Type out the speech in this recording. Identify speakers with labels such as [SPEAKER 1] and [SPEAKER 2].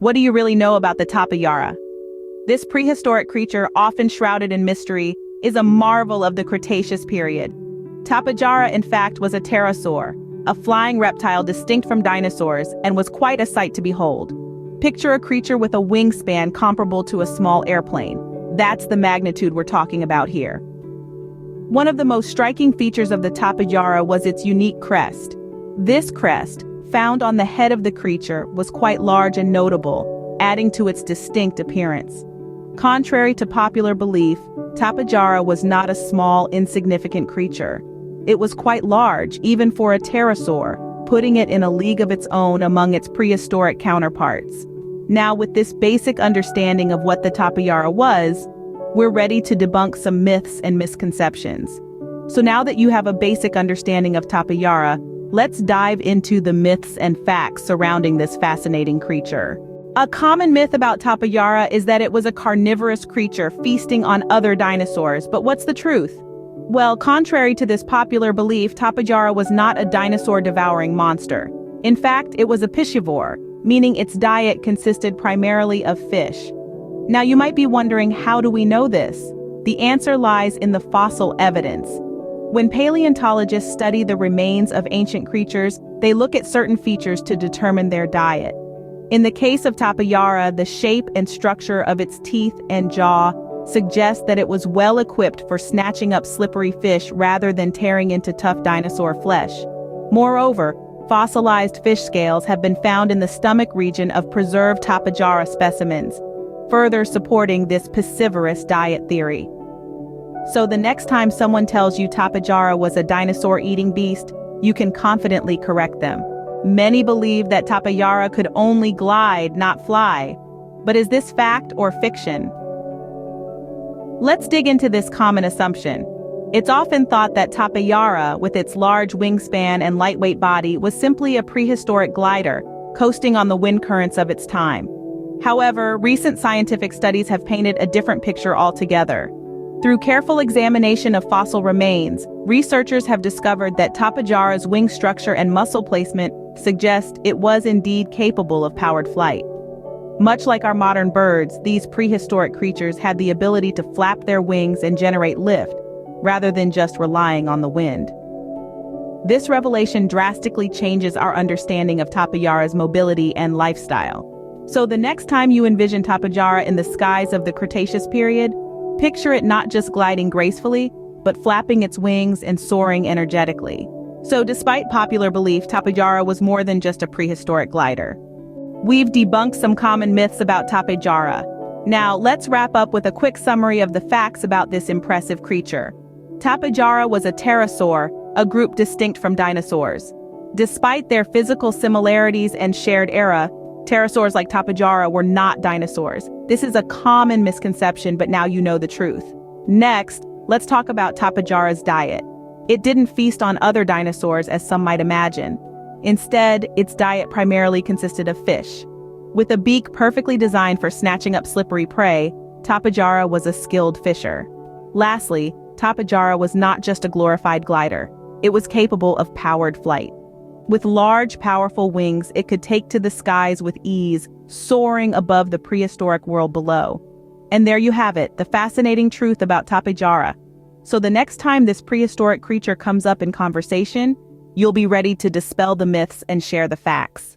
[SPEAKER 1] What do you really know about the Tapejara? This prehistoric creature, often shrouded in mystery, is a marvel of the Cretaceous period. Tapejara, in fact, was a pterosaur, a flying reptile distinct from dinosaurs, and was quite a sight to behold. Picture a creature with a wingspan comparable to a small airplane. That's the magnitude we're talking about here. One of the most striking features of the Tapejara was its unique crest. This crest, found on the head of the creature, was quite large and notable, adding to its distinct appearance. Contrary to popular belief, Tapejara was not a small, insignificant creature. It was quite large, even for a pterosaur, putting it in a league of its own among its prehistoric counterparts. Now, with this basic understanding of what the Tapejara was, we're ready to debunk some myths and misconceptions. So now that you have a basic understanding of Tapejara, let's dive into the myths and facts surrounding this fascinating creature. A common myth about Tapejara is that it was a carnivorous creature feasting on other dinosaurs, but what's the truth? Well, contrary to this popular belief, Tapejara was not a dinosaur-devouring monster. In fact, it was a piscivore, meaning its diet consisted primarily of fish. Now you might be wondering, how do we know this? The answer lies in the fossil evidence. When paleontologists study the remains of ancient creatures, they look at certain features to determine their diet. In the case of Tapejara, the shape and structure of its teeth and jaw suggest that it was well equipped for snatching up slippery fish rather than tearing into tough dinosaur flesh. Moreover, fossilized fish scales have been found in the stomach region of preserved Tapejara specimens, further supporting this piscivorous diet theory. So the next time someone tells you Tapejara was a dinosaur-eating beast, you can confidently correct them. Many believe that Tapejara could only glide, not fly. But is this fact or fiction? Let's dig into this common assumption. It's often thought that Tapejara, with its large wingspan and lightweight body, was simply a prehistoric glider, coasting on the wind currents of its time. However, recent scientific studies have painted a different picture altogether. Through careful examination of fossil remains, researchers have discovered that Tapejara's wing structure and muscle placement suggest it was indeed capable of powered flight. Much like our modern birds, these prehistoric creatures had the ability to flap their wings and generate lift, rather than just relying on the wind. This revelation drastically changes our understanding of Tapejara's mobility and lifestyle. So the next time you envision Tapejara in the skies of the Cretaceous period, picture it not just gliding gracefully, but flapping its wings and soaring energetically. So despite popular belief, Tapejara was more than just a prehistoric glider. We've debunked some common myths about Tapejara. Now let's wrap up with a quick summary of the facts about this impressive creature. Tapejara was a pterosaur, a group distinct from dinosaurs. Despite their physical similarities and shared era, pterosaurs like Tapejara were not dinosaurs. This is a common misconception, but now you know the truth. Next, let's talk about Tapejara's diet. It didn't feast on other dinosaurs as some might imagine. Instead, its diet primarily consisted of fish. With a beak perfectly designed for snatching up slippery prey, Tapejara was a skilled fisher. Lastly, Tapejara was not just a glorified glider. It was capable of powered flight. With large, powerful wings, it could take to the skies with ease, soaring above the prehistoric world below. And there you have it, the fascinating truth about Tapejara. So the next time this prehistoric creature comes up in conversation, you'll be ready to dispel the myths and share the facts.